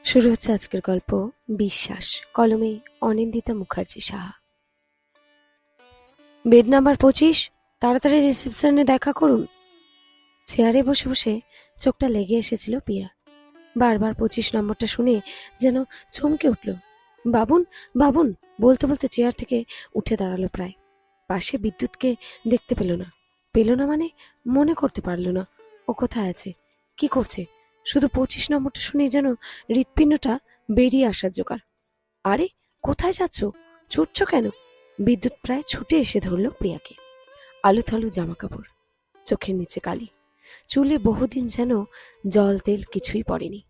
শুরু হচ্ছে আজকের গল্প বিশ্বাস, কলমে অনিন্দিতা মুখার্জি সাহা। বেড নাম্বার 25, তাড়াতাড়ি রিসেপশনে দেখা করুন। চেয়ারে বসে বসে চোখটা লেগে এসেছিল প্রিয়া। বারবার 25 নম্বরটা শুনে যেন চমকে উঠল। বাবুন বাবুন বলতে বলতে চেয়ার থেকে উঠে দাঁড়ালো। প্রায় পাশে বিদ্যুৎকে দেখতে পেল না। মানে মনে করতে পারল না ও কোথায় আছে, কি করছে। শুধু 25 নম্বরটা শুনে যেন হৃৎপিণ্ডটা বেরিয়ে আসার জোগাড়। আরে কোথায় যাচ্ছ, ছুটছ কেন? বিদ্যুৎ প্রায় ছুটে এসে ধরল প্রিয়াকে। আলু থালু জামা কাপড়, চোখের নিচে কালি, চুলে বহুদিন যেন জল তেল কিছুই পড়েনি।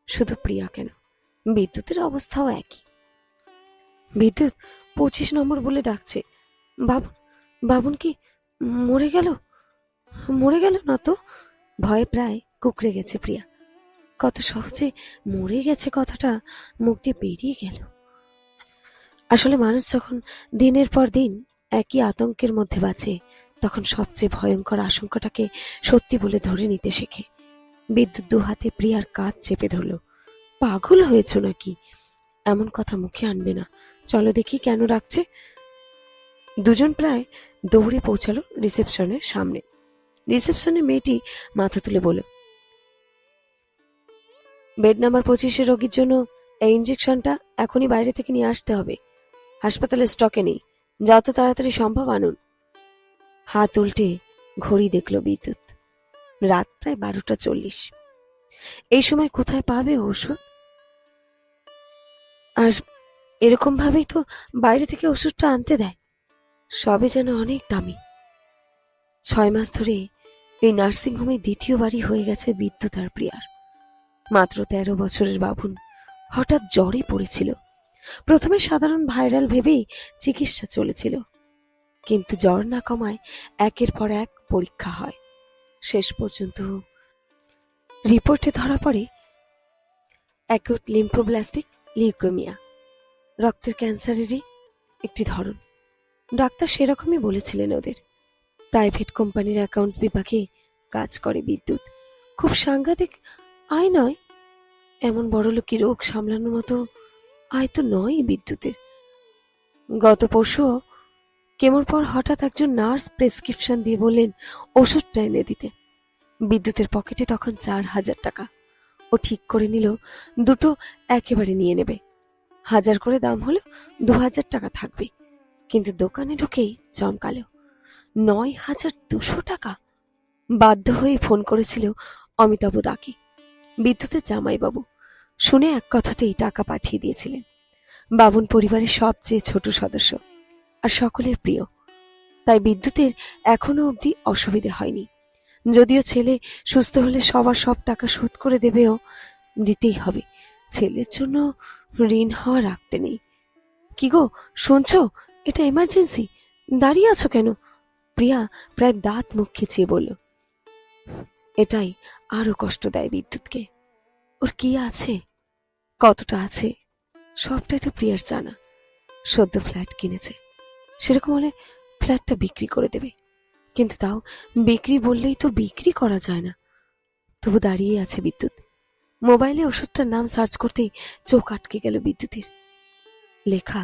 শুধু প্রিয়া কেন, বিদ্যুতের অবস্থাও একই। বিদ্যুৎ 25 নম্বর বলে ডাকছে। বাবুন বাবুন কি মরে গেল? মরে গেল না তো? ভয়ে প্রায় কুঁকড়ে গেছে প্রিয়া। কত সহজে মরে গেছে কথাটা মুখ দিয়ে বেরিয়ে গেল। আসলে মানুষ যখন দিনের পর দিন একই আতঙ্কের মধ্যে বাঁচে, তখন সবচেয়ে ভয়ঙ্কর আশঙ্কাটাকে সত্যি বলে ধরে নিতে শেখে। বিদ্যুৎ দুহাতে প্রিয়ার কাঁধ চেপে ধরল। পাগল হয়েছ নাকি? এমন কথা মুখে আনবে না, চলো দেখি কেন রাখছে। দুজন প্রায় দৌড়ে পৌঁছালো রিসেপশনের সামনে। রিসেপশনে মেয়েটি মাথা তুলে বলল, বেড নাম্বার 25 রোগীর জন্য এই ইঞ্জেকশনটা এখনই বাইরে থেকে নিয়ে আসতে হবে। হাসপাতালে স্টকে নেই, যত তাড়াতাড়ি সম্ভব আনুন। হাত উল্টে ঘড়ি দেখল বিদ্যুৎ। রাত প্রায় 12:40। এই সময় কোথায় পাবে ওষুধ? আর এরকম ভাবেই তো বাইরে থেকে ওষুধটা আনতে দেয়। সবে যেন অনেক দামি। 6 মাস ধরে এই নার্সিংহোমে দ্বিতীয়বারই হয়ে গেছে বিদ্যুৎ আর প্রিয়ার। মাত্র 13 বছরের বাবুন হঠাৎ জ্বরে পড়েছিল। প্রথমে সাধারণ ভাইরাল ভেবেই চিকিৎসা চলেছিল, কিন্তু জ্বর না কমায় একের পর এক পরীক্ষা হয়। শেষ পর্যন্ত রিপোর্টে ধরা পড়ে অ্যাকিউট লিম্ফোব্লাস্টিক লিউকেমিয়া, রক্তের ক্যান্সারেরই একটি ধরন। ডাক্তার সেরকমই বলেছিলেন ওদের। প্রাইভেট কোম্পানির অ্যাকাউন্টস বিভাগে কাজ করে বিদ্যুৎ। খুব সাংঘাতিক আয় নয়, এমন বড়লোকি রোগ সামলানোর মতো আয় তো নয় বিদ্যুতের। গত পরশু কেমোর পর হঠাৎ একজন নার্স প্রেসক্রিপশন দিয়ে বললেন ওষুধটা এনে দিতে। বিদ্যুতের পকেটে তখন 4,000 টাকা। ও ঠিক করে নিল দুটো একেবারে নিয়ে নেবে। 1000 করে দাম হলো 2,000 টাকা থাকবে। কিন্তু দোকানে ঢুকেই চমকালো, 9,200 টাকা। বাধ্য হয়ে ফোন করেছিল অমিতাভ দাকে, বিদ্যুতের জামাইবাবু। শুনে এক কথাতেই টাকা পাঠিয়ে দিয়েছিলেন। বাবুন পরিবারের সবচেয়ে ছোট সদস্য আর সকলের প্রিয়, তাই বিদ্যুতের এখনো অবধি অসুবিধে হয়নি। যদিও ছেলে সুস্থ হলে সবার সব টাকা শোধ করে দেবেও, দিতেই হবে। ছেলের জন্য ঋণ হওয়া রাখতে নেই। কি গো শুনছো, এটা এমার্জেন্সি, দাঁড়িয়ে আছো কেন? প্রিয়া প্রায় দাঁত মুখ খিচিয়ে বলল। এটাই আরো কষ্ট দেয় বিদ্যুৎকে। ওর কি আছে, কতটা আছে, সবটাই তো প্রিয়ার জানা। সদ্য ফ্ল্যাট কিনেছে, সেরকম হলে ফ্ল্যাটটা বিক্রি করে দেবে। কিন্তু তাও বিক্রি বললেই তো বিক্রি করা যায় না। তবু দাঁড়িয়ে আছে বিদ্যুৎ। মোবাইলে ওষুধটার নাম সার্চ করতেই চোখ আটকে গেল বিদ্যুতের। লেখা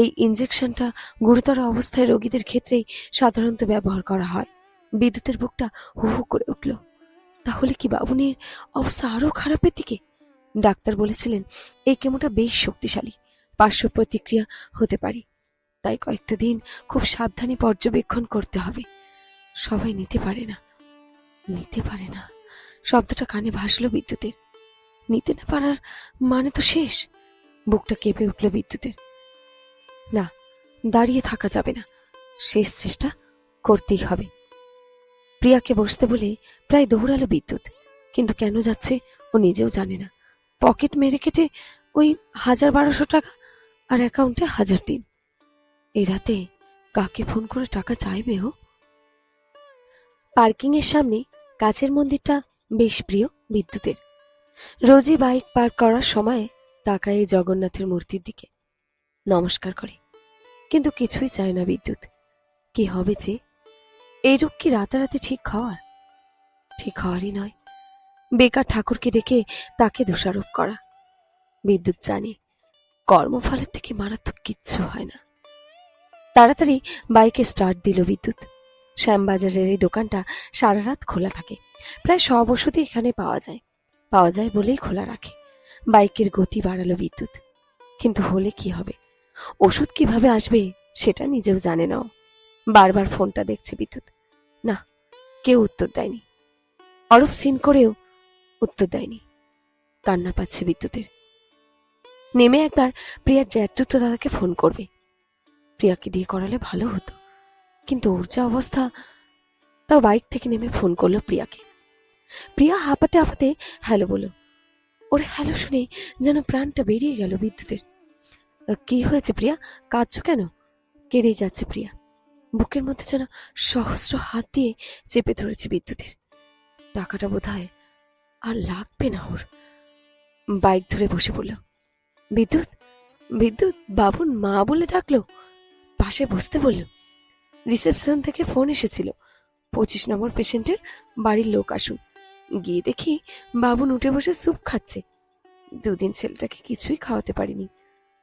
এই ইঞ্জেকশনটা গুরুতর অবস্থায় রোগীদের ক্ষেত্রেই সাধারণত ব্যবহার করা হয়। বিদ্যুতের বুকটা হু হু করে উঠল। তাহলে কি বাবুনের অবস্থা আরো খারাপের দিকে? ডাক্তার বলেছিলেন এই কেমোটা বেশ শক্তিশালী, পার্শ্ব প্রতিক্রিয়া হতে পারে। তাই কয়েকটা দিন খুব সাবধানে পর্যবেক্ষণ করতে হবে। সবাই নিতে পারে না, নিতে পারে না শব্দটা কানে ভাসল বিদ্যুতের। নিতে না পারার মানে তো শেষ। বুকটা কেঁপে উঠল বিদ্যুতের। না, দাঁড়িয়ে থাকা যাবে না, শেষ চেষ্টা করতেই হবে। প্রিয়াকে বসতে বলে প্রায় দৌড়ালো বিদ্যুৎ, কিন্তু কেন যাচ্ছে ও নিজেও জানে না। পকেট মেরে কেটে ওই 1,000-1,200 টাকা আর অ্যাকাউন্টে 1,003। এই রাতে কাকে ফোন করে টাকা চাইবে ও? পার্কিং এর সামনে কাচের মন্দিরটা বেশ প্রিয় বিদ্যুতের। রোজই বাইক পার্ক করার সময় তাকায় জগন্নাথের মূর্তির দিকে, নমস্কার করে। কিন্তু কিছুই চায় না বিদ্যুৎ। কি হবে যে? এই রোগ কি রাতারাতি ঠিক হওয়ার? ঠিক হওয়ারই নয়, বেকার ঠাকুরকে ডেকে তাকে দোষারোপ করা। বিদ্যুৎ জানে কর্মফলের থেকে মারাত্মক কিচ্ছু হয় না। তাড়াতাড়ি বাইকে স্টার্ট দিল বিদ্যুৎ। শ্যামবাজারের এই দোকানটা সারা রাত খোলা থাকে। প্রায় সব ওষুধই এখানে পাওয়া যায় বলেই খোলা রাখে। বাইকের গতি বাড়ালো বিদ্যুৎ। কিন্তু হলে কি হবে, ওষুধ কিভাবে আসবে সেটা নিজেও জানে না। বারবার ফোনটা দেখছে বিদ্যুৎ, না কেউ উত্তর দেয়নি। অরূপ সিন করেও উত্তর দেয়নি। কান্না পাচ্ছে বিদ্যুতের। নেমে একবার প্রিয়ার জ্যাঠতুতো দাদাকে ফোন করবে। প্রিয়াকে দিয়ে করালে ভালো হতো, কিন্তু ওর যা অবস্থা। তাও বাইক থেকে নেমে ফোন করলো প্রিয়াকে। প্রিয়া হাঁপাতে হাঁপাতে হ্যালো বলো। ওর হ্যালো শুনে যেন প্রাণটা বেরিয়ে গেল বিদ্যুতের। কি হয়েছে প্রিয়া, কাঁদছো কেন? কেঁদেই যাচ্ছে প্রিয়া। বুকের মধ্যে যেন সহস্র হাত দিয়ে চেপে ধরেছে বিদ্যুতের। টাকাটা বোধহয় আর লাগবে না ওর। বাইক ধরে বসে পড়ল। বিদ্যুৎ বিদ্যুৎ বাবুর মা বলে ডাকলো। পাশে বসতে বলল। রিসেপশন থেকে ফোন এসেছিল, 25 নম্বর পেশেন্টের বাড়ির লোক আসুন। গিয়ে দেখি বাবুন উঠে বসে স্যুপ খাচ্ছে। 2 দিন ছেলেটাকে কিছুই খাওয়াতে পারিনি,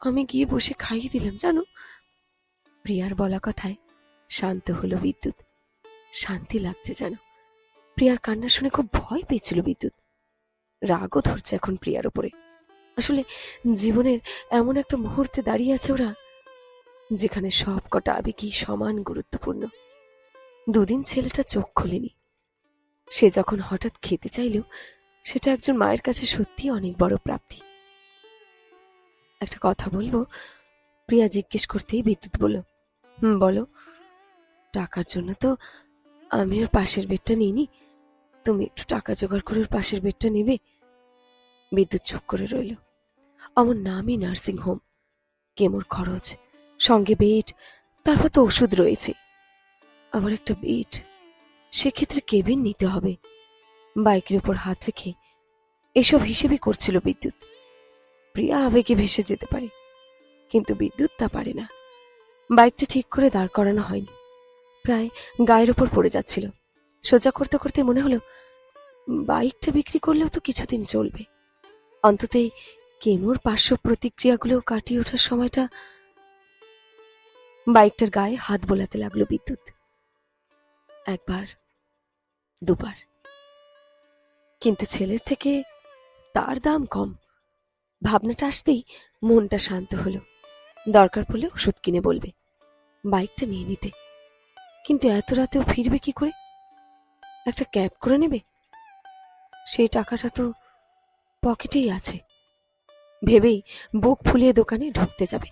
আমি গিয়ে বসে খাইয়ে দিলাম জানো। প্রিয়ার বলা কথায় শান্ত হলো বিদ্যুৎ। শান্তি লাগছে যেন। প্রিয়ার কান্না শুনে খুব ভয় পেয়েছিল বিদ্যুৎ। রাগও ধরছে এখন প্রিয়ার উপরে। আসলে জীবনের এমন একটা মুহূর্তে দাঁড়িয়ে আছে ওরা, যেখানে সব কটা আবেগই সমান গুরুত্বপূর্ণ। 2 দিন ছেলেটা চোখ খোলেনি। সে যখন হঠাৎ খেতে চাইল, সেটা একজন মায়ের কাছে সত্যি অনেক বড় প্রাপ্তি। একটা কথা বলবো? প্রিয়া জিজ্ঞেস করতেই বিদ্যুৎ বলল, বলো। টাকার জন্য তো আমি ওর পাশের বেডটা নিইনি, তুমি একটু টাকা জোগাড় করে ওর পাশের বেডটা নেবে। বিদ্যুৎ চুপ করে রইল। আমার নামই নার্সিং হোম, কেমোর খরচ, সঙ্গে বেড, তারপর তো ওষুধ রয়েছে, আবার একটা বেড, সেক্ষেত্রে কেবিন নিতে হবে। বাইকের উপর হাত রেখে এসব হিসেবে করছিল বিদ্যুৎ। প্রিয়া আবেগে ভেসে যেতে পারে, কিন্তু বিদ্যুৎ তা পারে না। বাইকটা ঠিক করে দাঁড় করানো হয়নি, প্রায় গায়ের উপর পড়ে যাচ্ছিল। সোজা করতে করতে মনে হলো বাইকটা বিক্রি করলেও তো কিছুদিন চলবে, অন্তত এই কেমোর পার্শ্ব প্রতিক্রিয়াগুলো কাটিয়ে ওঠার সময়টা। বাইকটার গায়ে হাত বোলাতে লাগলো বিদ্যুৎ। একবার, দুবার, কিন্তু ছেলের থেকে তার দাম কম। ভাবনাটা আসতেই মনটা শান্ত হলো। দরকার পড়লে ওষুধ কিনে বলবে, বাইকটা নিয়ে নিতে। কিন্তু এত রাতেও ফিরবে কি করে? একটা ক্যাব করে নেবে, সেই টাকাটা তো পকেটেই আছে। ভেবেই বুক ফুলিয়ে দোকানে ঢুকতে যাবে,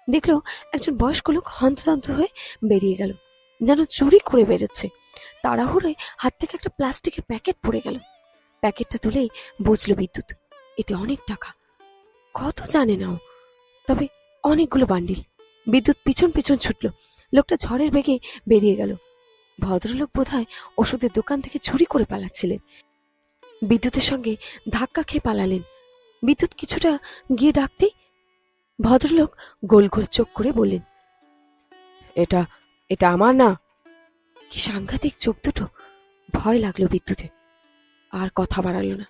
দেখলো একজন বয়স্ক লোক হন্তদন্ত হয়ে বেরিয়ে গেল, যেন চুরি করে বেরোচ্ছে। তাড়াহুড়োয় হাত থেকে একটা প্লাস্টিকের প্যাকেট পড়ে গেল। প্যাকেটটা তুলেই বুঝলো বিদ্যুৎ, এতে অনেক টাকা। কত জানে না ও, তবে অনেকগুলো বান্ডিল। বিদ্যুৎ পিছন পিছন ছুটল। লোকটা ঝড়ের বেগে বেরিয়ে গেল। ভদ্রলোক বোধহয় ওষুধের দোকান থেকে চুরি করে পালাচ্ছিলেন। বিদ্যুতের সঙ্গে ধাক্কা খেয়ে পালালেন। বিদ্যুৎ কিছুটা গিয়ে ডাকতেই ভদ্রলোক গোল গোল চোখ করে বললেন, এটা এটা আমার না। কি সাংঘাতিক চোখ দুটো! ভয় লাগলো বিদ্যুতের। আর কথা বাড়ালো না।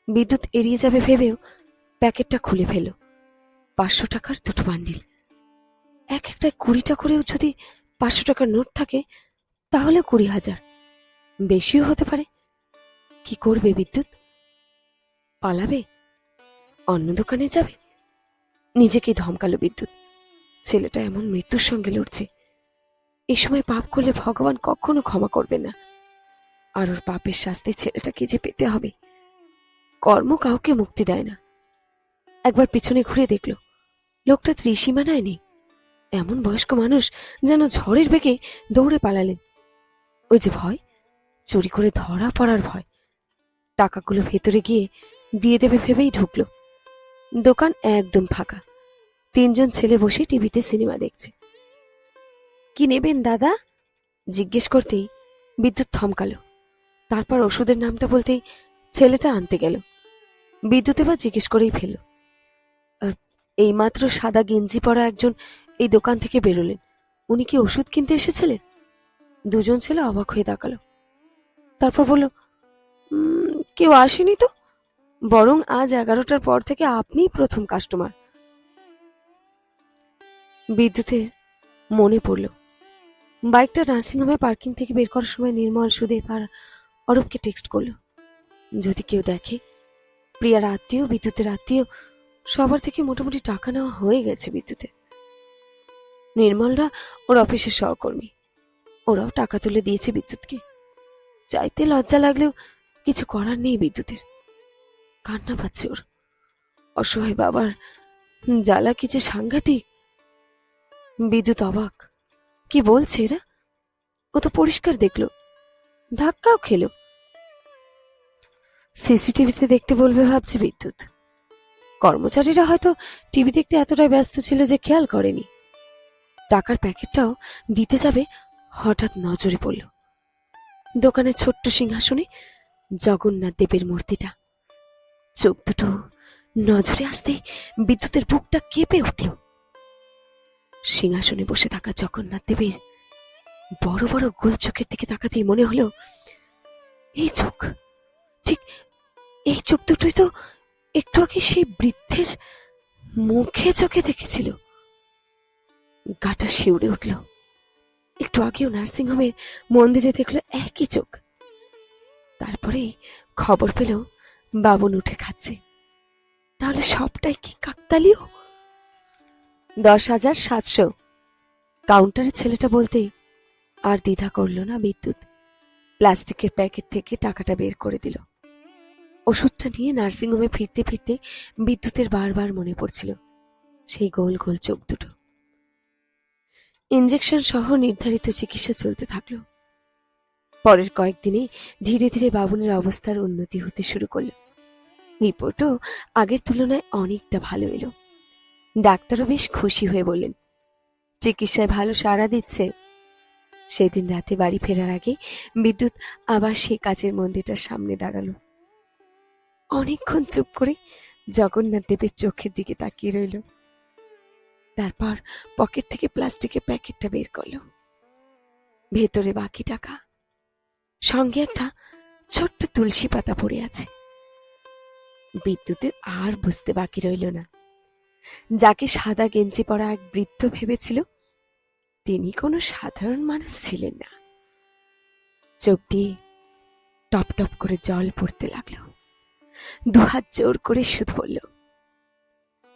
বিদ্যুৎ এড়িয়ে যাবে ভেবেও প্যাকেটটা খুলে ফেলল। 500 টাকার 2টো বান্ডিল। এক একটা 20টা করেও যদি 500 টাকার নোট থাকে, তাহলে 20,000, বেশিও হতে পারে। কি করবে বিদ্যুৎ? পালাবে? অন্য দোকানে যাবে? নিজেকে ধমকালো বিদ্যুৎ। ছেলেটা এমন মৃত্যুর সঙ্গে লড়ছে, এই সময় পাপ করলে ভগবান কখনো ক্ষমা করবে না। আর ওর পাপের শাস্তি ছেলেটাকে যে পেতে হবে। কর্ম কাউকে মুক্তি দেয় না। একবার পিছনে ঘুরে দেখল, লোকটা ত্রিসীমানায় নেই। এমন বয়স্ক মানুষ যেন ঝড়ের বেগে দৌড়ে পালালেন। ওই যে ভয়, চুরি করে ধরা পড়ার ভয়। টাকাগুলো ভেতরে গিয়ে দিয়ে দেবে ভেবেই ঢুকলো। দোকান একদম ফাঁকা। 3জন ছেলে বসে টিভিতে সিনেমা দেখছে। কি নেবেন দাদা? জিজ্ঞেস করতেই বিদ্যুৎ থমকালো। তারপর ওষুধের নামটা বলতেই ছেলেটা আনতে গেল। বিদ্যুৎ এবার জিজ্ঞেস করেই ফেলল, এইমাত্র সাদা গেঞ্জি পরা একজন এই দোকান থেকে বেরোলেন, উনি কি ওষুধ কিনতে এসেছিলেন? 2জন ছেলে অবাক হয়ে তাকালো। তারপর বলল, কেউ আসেনি তো। বরং আজ 11টার পর থেকে আপনিই প্রথম কাস্টমার। বিদ্যুতের মনে পড়ল বাইকটা নার্সিংহোমে পার্কিং থেকে বের করার সময় নির্মল, সুদেব আর অরূপকে টেক্সট করলো। যদি কেউ দেখে, প্রিয়ার আত্মীয়, বিদ্যুতের আত্মীয় সবার থেকে মোটামুটি টাকা নেওয়া হয়ে গেছে বিদ্যুতের। নির্মলরা ওর অফিসের সহকর্মী, ওরাও টাকা তুলে দিয়েছে বিদ্যুৎকে। চাইতে লজ্জা লাগলেও কিছু করার নেই বিদ্যুতের। কান্না পাচ্ছে ওর। অসহায় বাবার জ্বালা কি যে সাংঘাতিক। বিদ্যুৎ অবাক, কি বলছে এরা? ও তো পরিষ্কার দেখলো, ধাক্কাও খেলো। সিসিটিভিতে দেখতে বলবে ভাবছে বিদ্যুৎ। কর্মচারীরা হয়তো টিভি দেখতে এতটাই ব্যস্ত ছিল যে খেয়াল করেনি। টাকার প্যাকেটটাও দিতে যাবে, হঠাৎ নজরে পড়ল দোকানের ছোট্ট সিংহাসনে জগন্নাথ দেবের মূর্তিটা। চোখ দুটো নজরে আসতেই বিদ্যুতের বুকটা কেঁপে উঠল। সিংহাসনে বসে থাকা জগন্নাথ দেবের বড় বড় গোল চোখের দিকে তাকাতেই মনে হলো এই চোখ, ঠিক এই চোখ দুটোই তো একটু আগে সেই বৃদ্ধের মুখে চোখে দেখেছিল। গাটা শিউরে উঠল। একটু আগেও নার্সিংহোমের মন্দিরে দেখলো একই চোখ। তারপরেই খবর পেল বাবন উঠে খাচ্ছে। তাহলে সবটাই কি কাকতালীয়? 10,700 কাউন্টারের ছেলেটা বলতেই আর দ্বিধা করল না বিদ্যুৎ। প্লাস্টিকের প্যাকেট থেকে টাকাটা বের করে দিল। ওষুধটা নিয়ে নার্সিংহোমে ফিরতে ফিরতে বিদ্যুতের বারবার মনে পড়ছিল সেই গোল গোল চোখ দুটো। ইঞ্জেকশন সহ নির্ধারিত চিকিৎসা চলতে থাকলো। পরের কয়েকদিনে ধীরে ধীরে বাবুনের অবস্থার উন্নতি হতে শুরু করলো। রিপোর্টও আগের তুলনায় অনেকটা ভালো এলো। ডাক্তারও বেশ খুশি হয়ে বললেন চিকিৎসায় ভালো সাড়া দিচ্ছে। সেদিন রাতে বাড়ি ফেরার আগে বিদ্যুৎ আবার সে কাচের মন্দিরটার সামনে দাঁড়ালো। অনেকক্ষণ চুপ করে জগন্নাথ দেবের চোখের দিকে তাকিয়ে রইল। তারপর পকেট থেকে প্লাস্টিকের প্যাকেটটা বের করলো। ভেতরে বাকি টাকা, সঙ্গে একটা ছোট্ট তুলসী পাতা পড়ে আছে। বিদ্যুতের আর বুঝতে বাকি রইল না, যাকে সাদা গেঞ্জি পরা এক বৃদ্ধ ভেবেছিল তিনি কোনো সাধারণ মানুষ ছিলেন না। চোখ দিয়ে টপ টপ করে জল পড়তে লাগলো। দুহাত জোর করে শুধু বলল,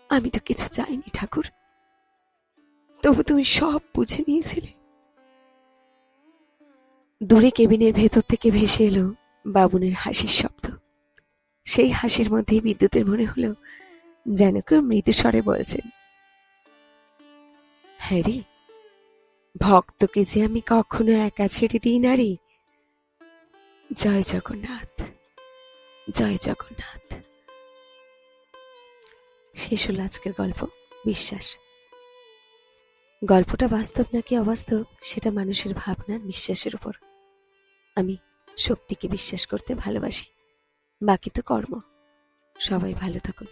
আমি তো কিছু চাইনি ঠাকুর, তবু তুমি সব বুঝে নিয়েছিলে। দূরে কেবিনের ভেতর থেকে ভেসে এলো বাবুনের হাসির শব্দ। সেই হাসির মধ্যেই বিদ্যুতের মনে হলো যেন কেউ মৃদু স্বরে বলছেন, হ্যাঁ রে, ভক্তকে যে আমি কখনো একা ছেড়ে দিই না রে। জয় জগন্নাথ, জয় জগন্নাথ। শেষ হলো আজকের গল্প বিশ্বাস। গল্পটা বাস্তব নাকি অবাস্তব সেটা মানুষের ভাবনার বিশ্বাসের উপর। আমি শক্তিকে বিশ্বাস করতে ভালোবাসি, বাকি তো কর্ম। সবাই ভালো থাকুন।